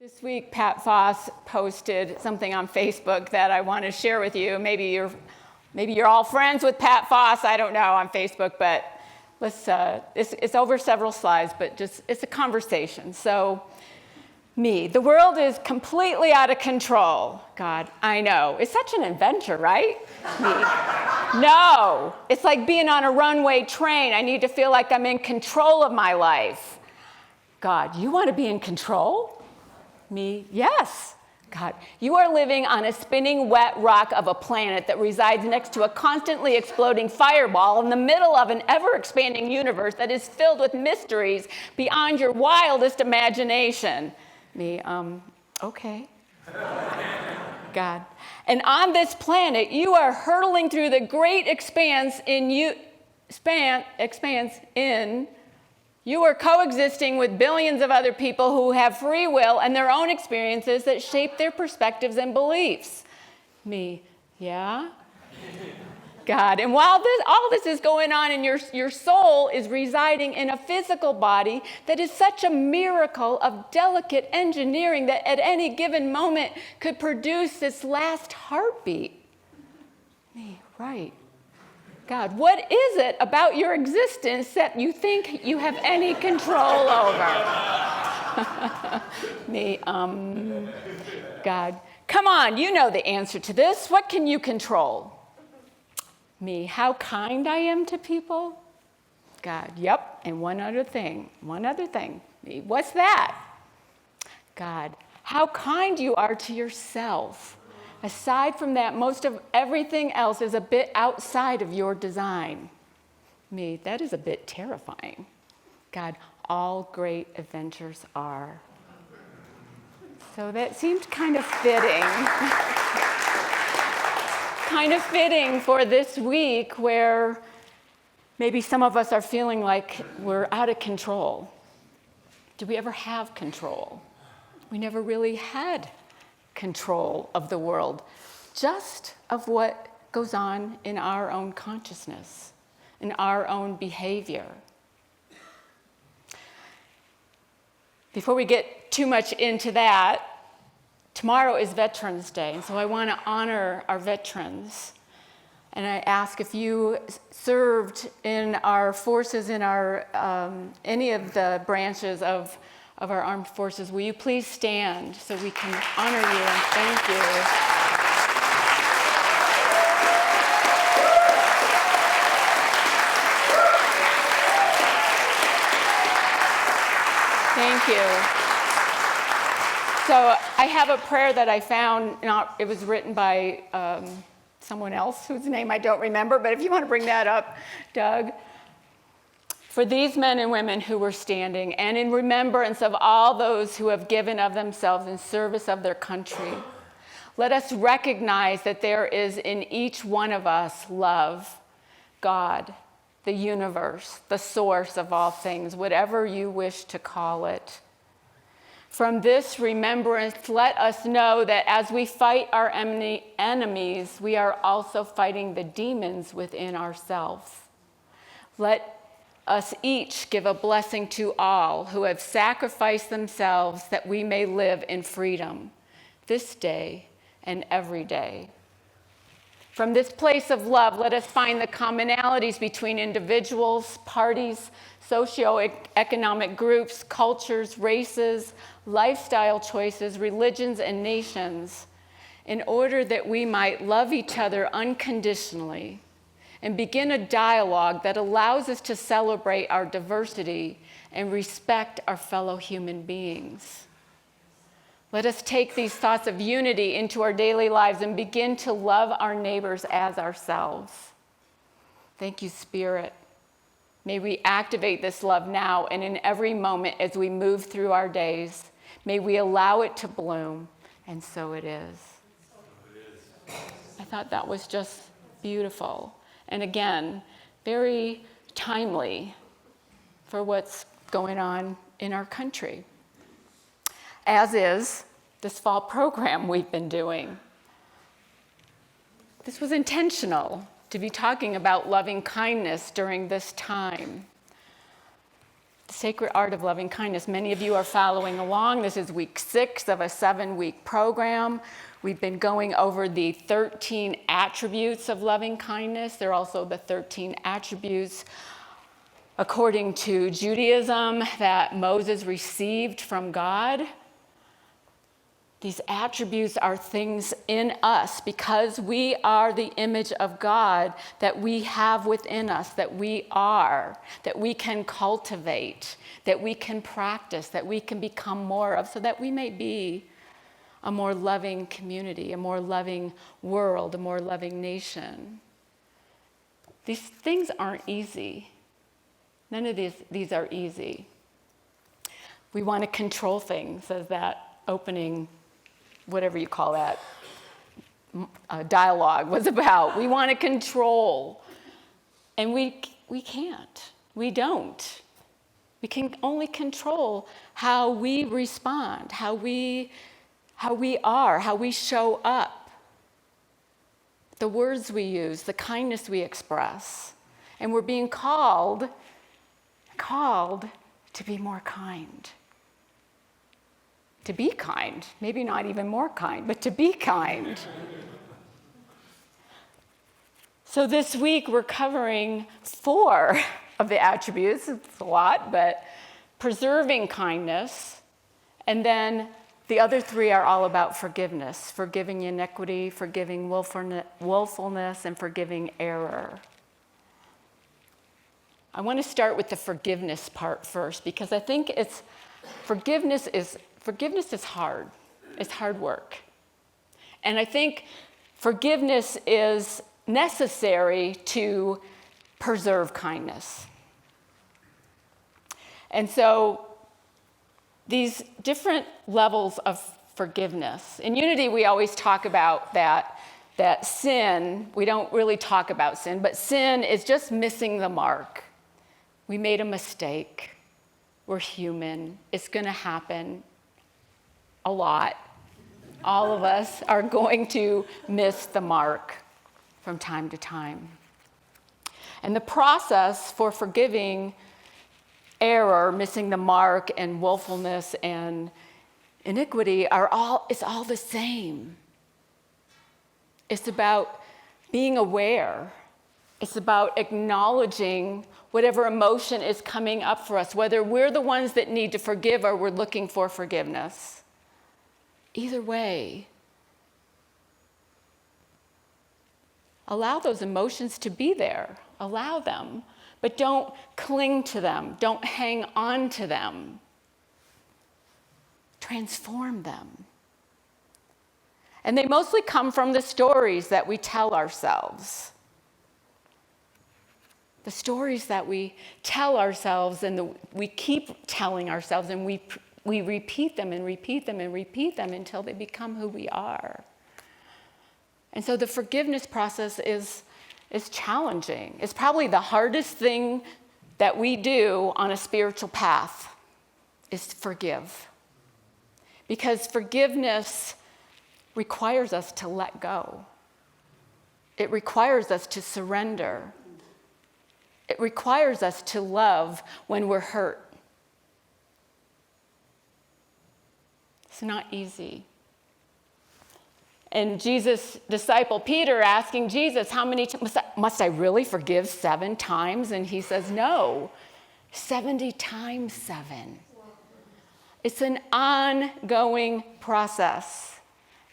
This week, Pat Foss posted something on Facebook that I want to share with you. Maybe you're all friends with Pat Foss. I don't know on Facebook, but it's over several slides, but just it's a conversation. So, the world is completely out of control. God, I know. It's such an adventure, right? No, it's like being on a runway train. I need to feel like I'm in control of my life. God, you want to be in control? Yes. God, you are living on a spinning wet rock of a planet that resides next to a constantly exploding fireball in the middle of an ever-expanding universe that is filled with mysteries beyond your wildest imagination. Okay. God. And on this planet, you are hurtling through the great expanse you are coexisting with billions of other people who have free will and their own experiences that shape their perspectives and beliefs. Yeah? God, and while all this is going on and your soul is residing in a physical body that is such a miracle of delicate engineering that at any given moment could produce this last heartbeat. Right. God, what is it about your existence that you think you have any control over? God, come on, you know the answer to this. What can you control? How kind I am to people? God, yep, and one other thing. What's that? God, how kind you are to yourself. Aside from that, most of everything else is a bit outside of your design. That is a bit terrifying. God, all great adventures are. So that seemed kind of fitting. Kind of fitting for this week where maybe some of us are feeling like we're out of control. Do we ever have control? We never really had control of the world, just of what goes on in our own consciousness, in our own behavior. Before we get too much into that, tomorrow is Veterans Day, and so I want to honor our veterans. And I ask if you served in our forces, in our any of the branches of our armed forces, will you please stand so we can honor you and thank you. Thank you. So I have a prayer that I found, it was written by someone else whose name I don't remember, but if you want to bring that up, Doug. For these men and women who were standing, and in remembrance of all those who have given of themselves in service of their country, let us recognize that there is in each one of us love, God, the universe, the source of all things, whatever you wish to call it. From this remembrance, let us know that as we fight our enemies, we are also fighting the demons within ourselves. Let us each give a blessing to all who have sacrificed themselves that we may live in freedom this day and every day. From this place of love, let us find the commonalities between individuals, parties, socioeconomic groups, cultures, races, lifestyle choices, religions, and nations, in order that we might love each other unconditionally and begin a dialogue that allows us to celebrate our diversity and respect our fellow human beings. Let us take these thoughts of unity into our daily lives and begin to love our neighbors as ourselves. Thank you, Spirit. May we activate this love now and in every moment as we move through our days. May we allow it to bloom, and so it is. I thought that was just beautiful. And again, very timely for what's going on in our country, as is this fall program we've been doing. This was intentional to be talking about loving kindness during this time. The Sacred Art of Loving Kindness. Many of you are following along. This is week 6 of a 7-week program. We've been going over the 13 attributes of loving kindness. They're also the 13 attributes, according to Judaism, that Moses received from God. These attributes are things in us because we are the image of God that we have within us, that we are, that we can cultivate, that we can practice, that we can become more of, so that we may be a more loving community, a more loving world, a more loving nation. These things aren't easy. None of these are easy. We want to control things, as that opening, whatever you call that, dialogue was about. We want to control. And we can't. We don't. We can only control how we respond, how we are, how we show up, the words we use, the kindness we express. And we're being called to be more kind. To be kind, maybe not even more kind, but to be kind. So this week we're covering 4 of the attributes. It's a lot, but preserving kindness. And then the other 3 are all about forgiveness, forgiving iniquity, forgiving willfulness, and forgiving error. I want to start with the forgiveness part first, because I think forgiveness is hard. It's hard work. And I think forgiveness is necessary to preserve kindness. And so these different levels of forgiveness. In Unity, we always talk about that sin, we don't really talk about sin, but sin is just missing the mark. We made a mistake. We're human. It's going to happen a lot. All of us are going to miss the mark from time to time. And the process for forgiving error, missing the mark, and willfulness and iniquity it's all the same. It's about being aware. It's about acknowledging whatever emotion is coming up for us, whether we're the ones that need to forgive or we're looking for forgiveness. Either way, allow those emotions to be there. Allow them, but don't cling to them. Don't hang on to them. Transform them. And they mostly come from the stories that we tell ourselves. The stories that we tell ourselves and we keep telling ourselves, and we repeat them and repeat them and repeat them until they become who we are. And so the forgiveness process is challenging. It's probably the hardest thing that we do on a spiritual path is to forgive. Because forgiveness requires us to let go. It requires us to surrender. It requires us to love when we're hurt. It's not easy. And Jesus' disciple Peter asking Jesus, how many times must I really forgive 7 times? And he says, no, 70 times 7. It's an ongoing process.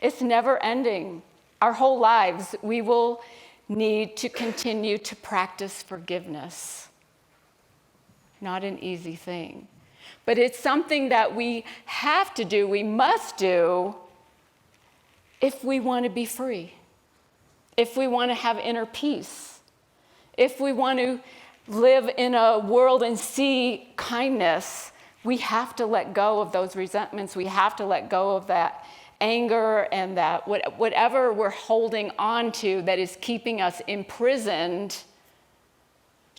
It's never ending. Our whole lives, we will need to continue to practice forgiveness. Not an easy thing. But it's something that we have to do, we must do, if we want to be free, if we want to have inner peace, if we want to live in a world and see kindness, we have to let go of those resentments. We have to let go of that anger and that whatever we're holding on to that is keeping us imprisoned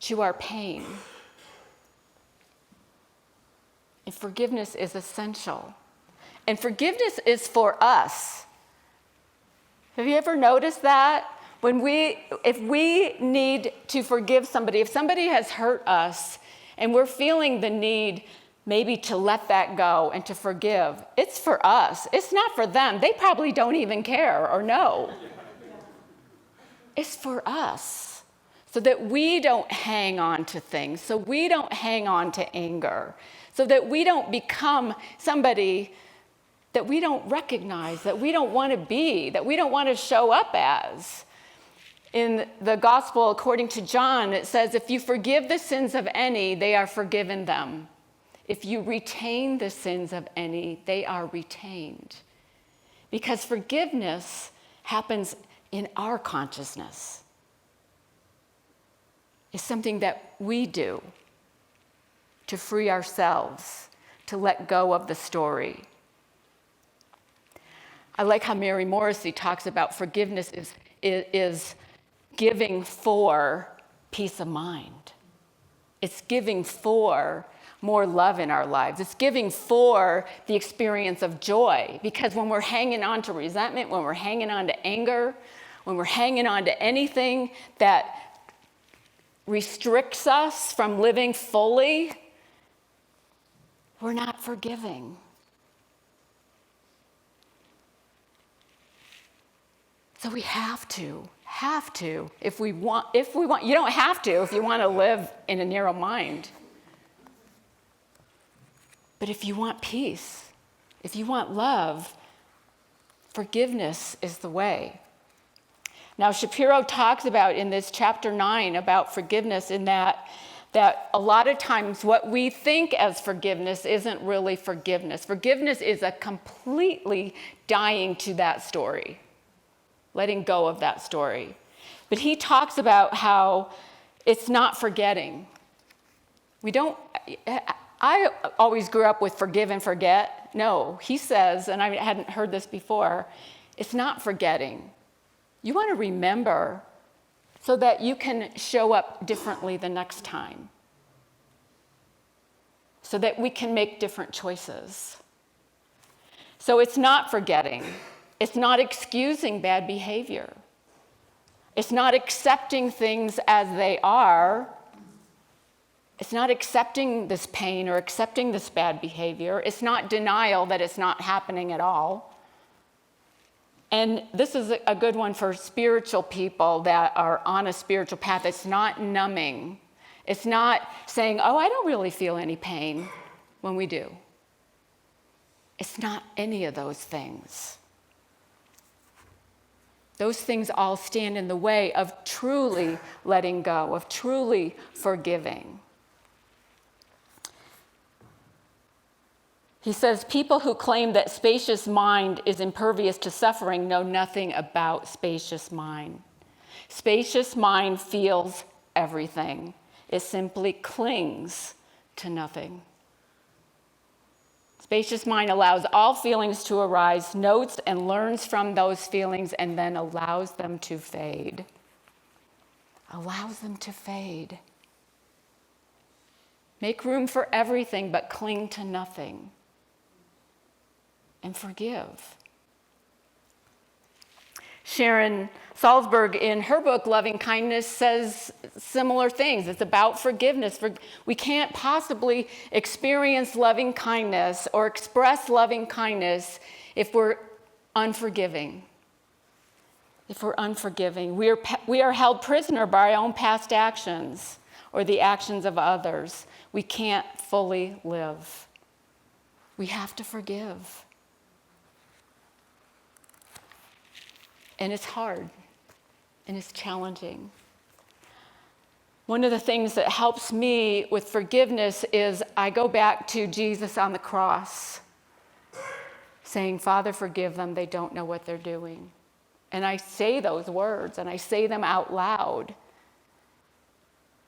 to our pain. And forgiveness is essential. And forgiveness is for us. Have you ever noticed that? If we need to forgive somebody, if somebody has hurt us and we're feeling the need maybe to let that go and to forgive, it's for us. It's not for them. They probably don't even care or know. It's for us, so that we don't hang on to things, so we don't hang on to anger, so that we don't become somebody that we don't recognize, that we don't want to be, that we don't want to show up as. In the gospel, according to John, it says, if you forgive the sins of any, they are forgiven them. If you retain the sins of any, they are retained. Because forgiveness happens in our consciousness. It's something that we do to free ourselves, to let go of the story. I like how Mary Morrissey talks about forgiveness is giving for peace of mind. It's giving for more love in our lives. It's giving for the experience of joy. Because when we're hanging on to resentment, when we're hanging on to anger, when we're hanging on to anything that restricts us from living fully, we're not forgiving. So we have to, if we want, you don't have to if you want to live in a narrow mind. But if you want peace, if you want love, forgiveness is the way. Now, Shapiro talks about in this chapter 9 about forgiveness in that a lot of times what we think as forgiveness isn't really forgiveness. Forgiveness is a completely dying to that story, letting go of that story. But he talks about how it's not forgetting. I always grew up with forgive and forget. No, he says, and I hadn't heard this before, it's not forgetting. You want to remember so that you can show up differently the next time, so that we can make different choices. So it's not forgetting. It's not excusing bad behavior. It's not accepting things as they are. It's not accepting this pain or accepting this bad behavior. It's not denial that it's not happening at all. And this is a good one for spiritual people that are on a spiritual path. It's not numbing. It's not saying, oh, I don't really feel any pain when we do. It's not any of those things. Those things all stand in the way of truly letting go, of truly forgiving. He says, people who claim that spacious mind is impervious to suffering know nothing about spacious mind. Spacious mind feels everything. It simply clings to nothing. Spacious mind allows all feelings to arise, notes and learns from those feelings, and then allows them to fade. Allows them to fade. Make room for everything, but cling to nothing. And forgive. Sharon Salzberg, in her book, Loving Kindness, says similar things. It's about forgiveness. We can't possibly experience loving kindness or express loving kindness if we're unforgiving. If we're unforgiving, we are held prisoner by our own past actions or the actions of others. We can't fully live. We have to forgive. And it's hard, and it's challenging. One of the things that helps me with forgiveness is I go back to Jesus on the cross, saying, Father, forgive them, they don't know what they're doing. And I say those words, and I say them out loud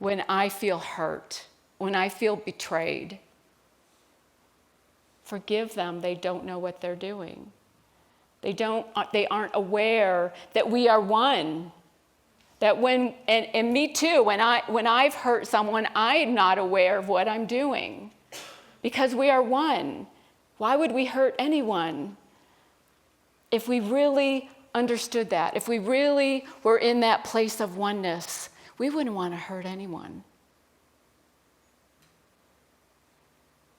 when I feel hurt, when I feel betrayed. Forgive them, they don't know what they're doing. They aren't aware that we are one. That and me too, when I've hurt someone, I'm not aware of what I'm doing. Because we are one. Why would we hurt anyone? If we really understood that, if we really were in that place of oneness, we wouldn't want to hurt anyone.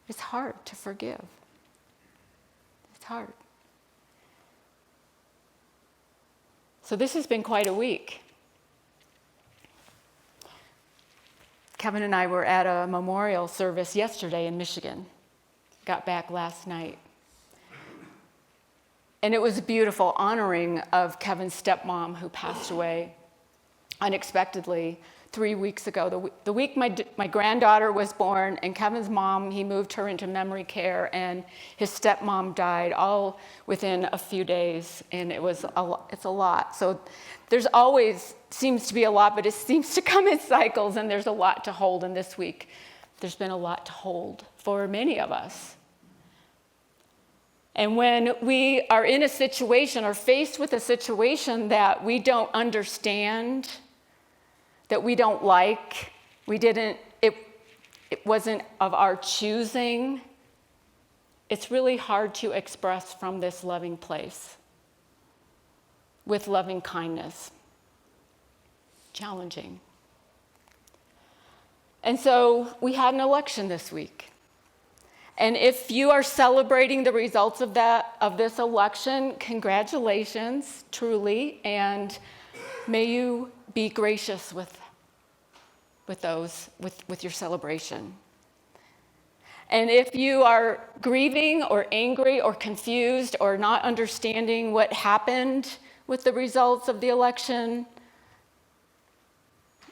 It's hard to forgive. It's hard. So this has been quite a week. Kevin and I were at a memorial service yesterday in Michigan. Got back last night. And it was a beautiful honoring of Kevin's stepmom who passed away unexpectedly 3 weeks ago. The week my granddaughter was born, and Kevin's mom, he moved her into memory care, and his stepmom died all within a few days, and it's a lot. So there's always seems to be a lot, but it seems to come in cycles, and there's a lot to hold. And this week, there's been a lot to hold for many of us. And when we are in a situation or faced with a situation that we don't understand, that we don't like, it wasn't of our choosing, it's really hard to express from this loving place with loving kindness. Challenging. And so we had an election this week. And if you are celebrating the results of this election, congratulations, truly, and may you be gracious with your celebration. And if you are grieving or angry or confused or not understanding what happened with the results of the election,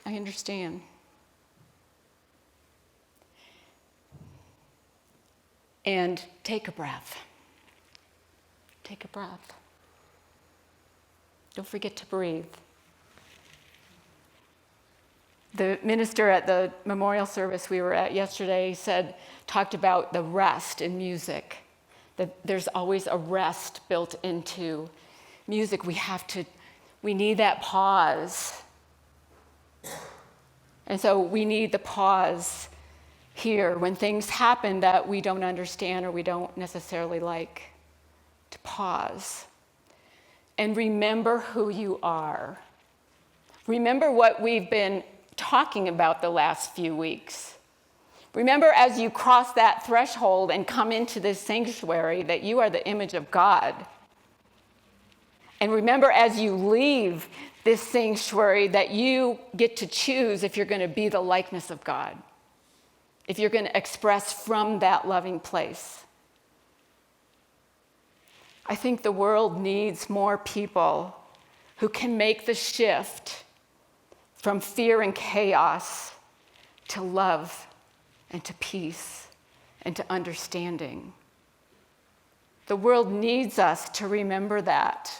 I understand. And take a breath. Take a breath. Don't forget to breathe. The minister at the memorial service we were at yesterday talked about the rest in music, that there's always a rest built into music. We need that pause. And so we need the pause here when things happen that we don't understand or we don't necessarily like, to pause and remember who you are. Remember what we've been talking about the last few weeks. Remember, as you cross that threshold and come into this sanctuary, that you are the image of God. And remember, as you leave this sanctuary, that you get to choose if you're going to be the likeness of God, if you're going to express from that loving place. I think the world needs more people who can make the shift from fear and chaos to love and to peace and to understanding. The world needs us to remember that.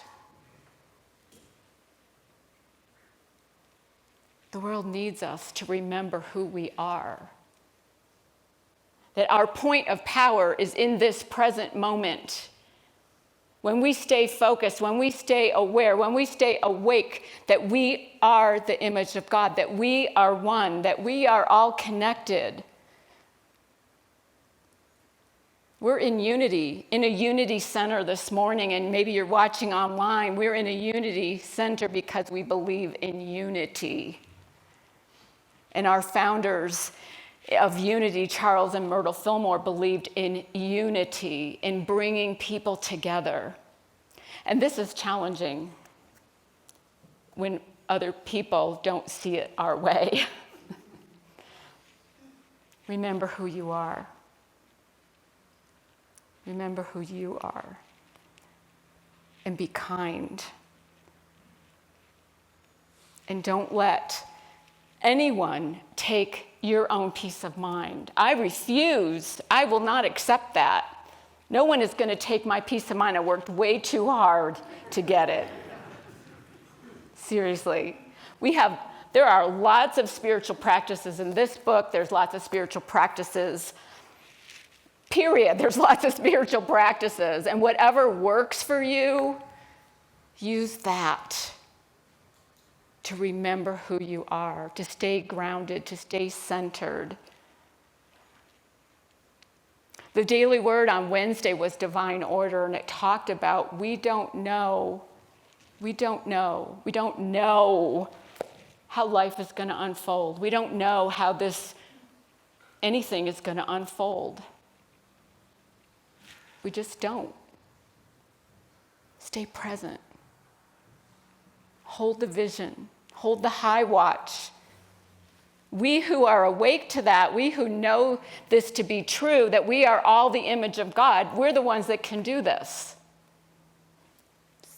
The world needs us to remember who we are. That our point of power is in this present moment. When we stay focused, when we stay aware, when we stay awake, that we are the image of God, that we are one, that we are all connected. We're in unity, in a unity center this morning, and maybe you're watching online. We're in a unity center because we believe in unity. And our founders of unity, Charles and Myrtle Fillmore, believed in unity, in bringing people together. And this is challenging when other people don't see it our way. Remember who you are. Remember who you are. And be kind. And don't let anyone take your own peace of mind. I will not accept that. No one is going to take my peace of mind. I worked way too hard to get it. Seriously. There are lots of spiritual practices in this book. There's lots of spiritual practices, period. There's lots of spiritual practices. And whatever works for you, use that to remember who you are, to stay grounded, to stay centered. The daily word on Wednesday was divine order, and it talked about we don't know how life is going to unfold. We don't know how anything is going to unfold. We just don't. Stay present. Hold the vision. Hold the high watch. We who are awake to that, we who know this to be true, that we are all the image of God, we're the ones that can do this.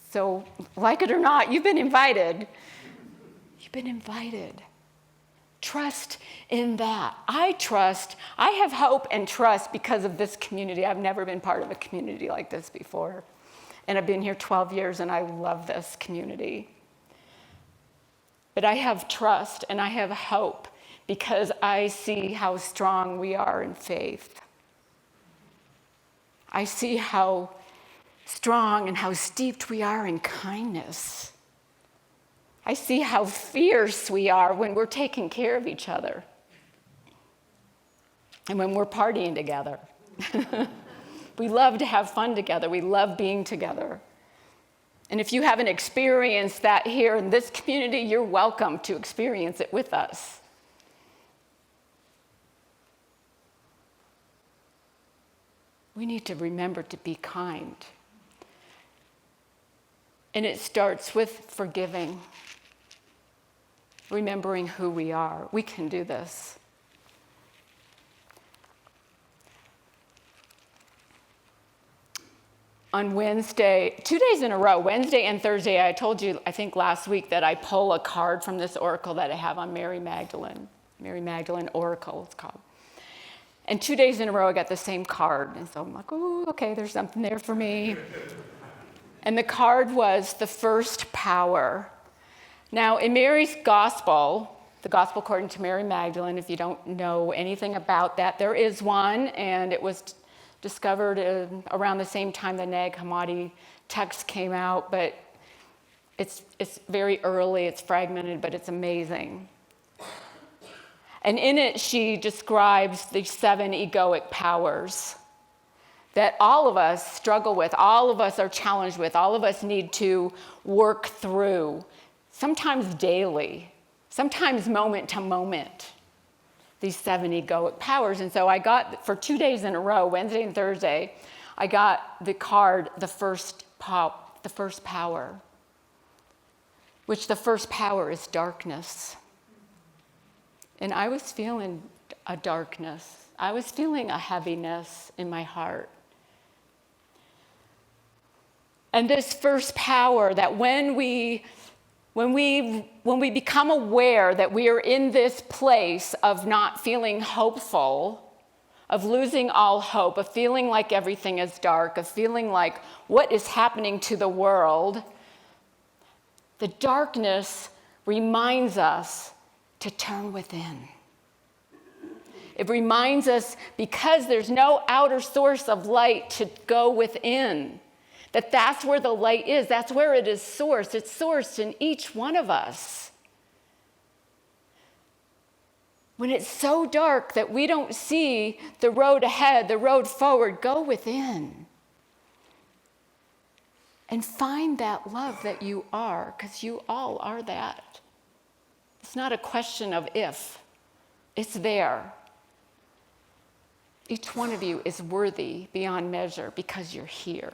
So, like it or not, you've been invited. You've been invited. Trust in that. I have hope and trust because of this community. I've never been part of a community like this before. And I've been here 12 years, and I love this community. But I have trust and I have hope because I see how strong we are in faith. I see how strong and how steeped we are in kindness. I see how fierce we are when we're taking care of each other and when we're partying together. We love to have fun together. We love being together. And if you haven't experienced that here in this community, you're welcome to experience it with us. We need to remember to be kind. And it starts with forgiving, remembering who we are. We can do this. On Wednesday, 2 days in a row, Wednesday and Thursday, I told you, I think last week, that I pull a card from this oracle that I have on Mary Magdalene Oracle, it's called. And 2 days in a row, I got the same card. And so I'm like, oh, okay, there's something there for me. And the card was the first power. Now, in Mary's gospel, the gospel according to Mary Magdalene, if you don't know anything about that, there is one, and it was discovered around the same time the Nag Hammadi text came out, but it's very early, it's fragmented, but it's amazing. And in it, she describes the 7 egoic powers that all of us struggle with, all of us are challenged with, all of us need to work through, sometimes daily, sometimes moment to moment, these 7 egoic powers. And so I got, for 2 days in a row, Wednesday and Thursday, I got the card, the first power, which the first power is darkness. And I was feeling a darkness. I was feeling a heaviness in my heart. And this first power, that when we become aware that we are in this place of not feeling hopeful, of losing all hope, of feeling like everything is dark, of feeling like what is happening to the world, the darkness reminds us to turn within. It reminds us, because there's no outer source of light, to go within. That's where the light is. That's where it is sourced. It's sourced in each one of us. When it's so dark that we don't see the road ahead, the road forward, go within. And find that love that you are, because you all are that. It's not a question of if. It's there. Each one of you is worthy beyond measure because you're here,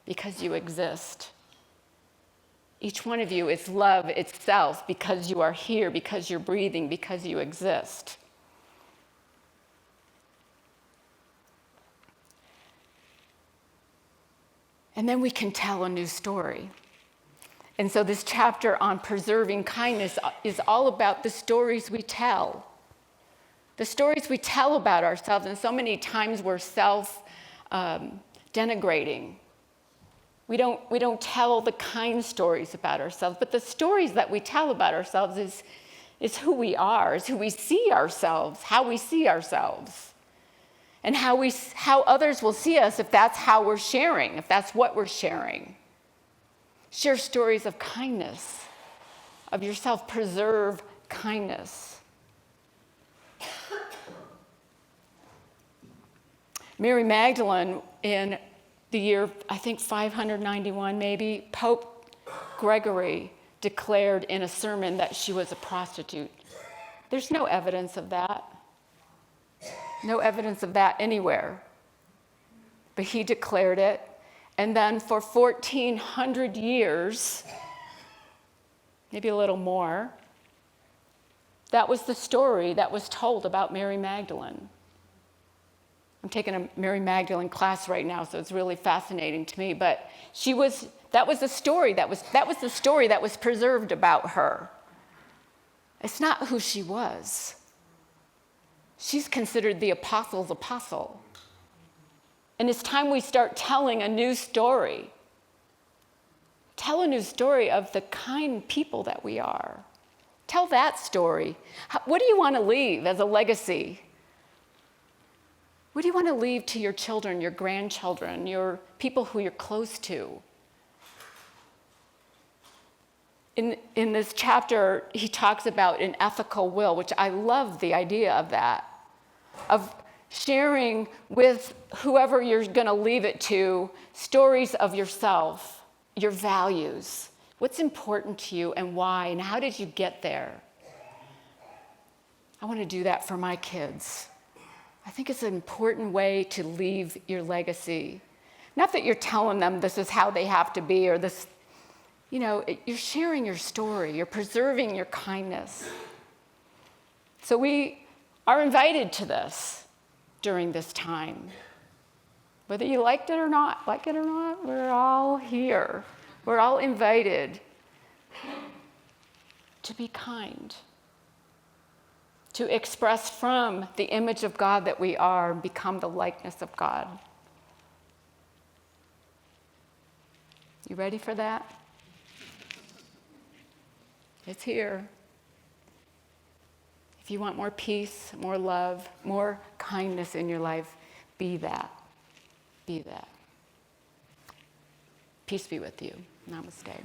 because you exist. Each one of you is love itself because you are here, because you're breathing, because you exist. And then we can tell a new story. And so this chapter on preserving kindness is all about the stories we tell. The stories we tell about ourselves, and so many times we're self-denigrating. We don't tell the kind stories about ourselves, but the stories that we tell about ourselves is who we are, is who we see ourselves, how we see ourselves, and how others will see us if that's how we're sharing, if that's what we're sharing. Share stories of kindness, of yourself. Preserve kindness. Mary Magdalene, in the year, I think 591 maybe, Pope Gregory declared in a sermon that she was a prostitute. There's no evidence of that. No evidence of that anywhere. but he declared it. And then for 1,400 years, maybe a little more, that was the story that was told about Mary Magdalene. I'm taking a Mary Magdalene class right now, so it's really fascinating to me. But that was the story that was preserved about her. It's not who she was. She's considered the apostles' apostle. And it's time we start telling a new story. Tell a new story of the kind people that we are. Tell that story. What do you want to leave as a legacy? What do you want to leave to your children, your grandchildren, your people who you're close to? In this chapter, he talks about an ethical will, which I love the idea of that, of sharing with whoever you're going to leave it to stories of yourself, your values, what's important to you and why, and how did you get there? I want to do that for my kids. I think it's an important way to leave your legacy. Not that you're telling them this is how they have to be or this, you're sharing your story. You're preserving your kindness. So we are invited to this during this time. Whether you like it or not, we're all here. We're all invited to be kind, to express from the image of God that we are and become the likeness of God. You ready for that? It's here. If you want more peace, more love, more kindness in your life, be that. Be that. Peace be with you. Namaste.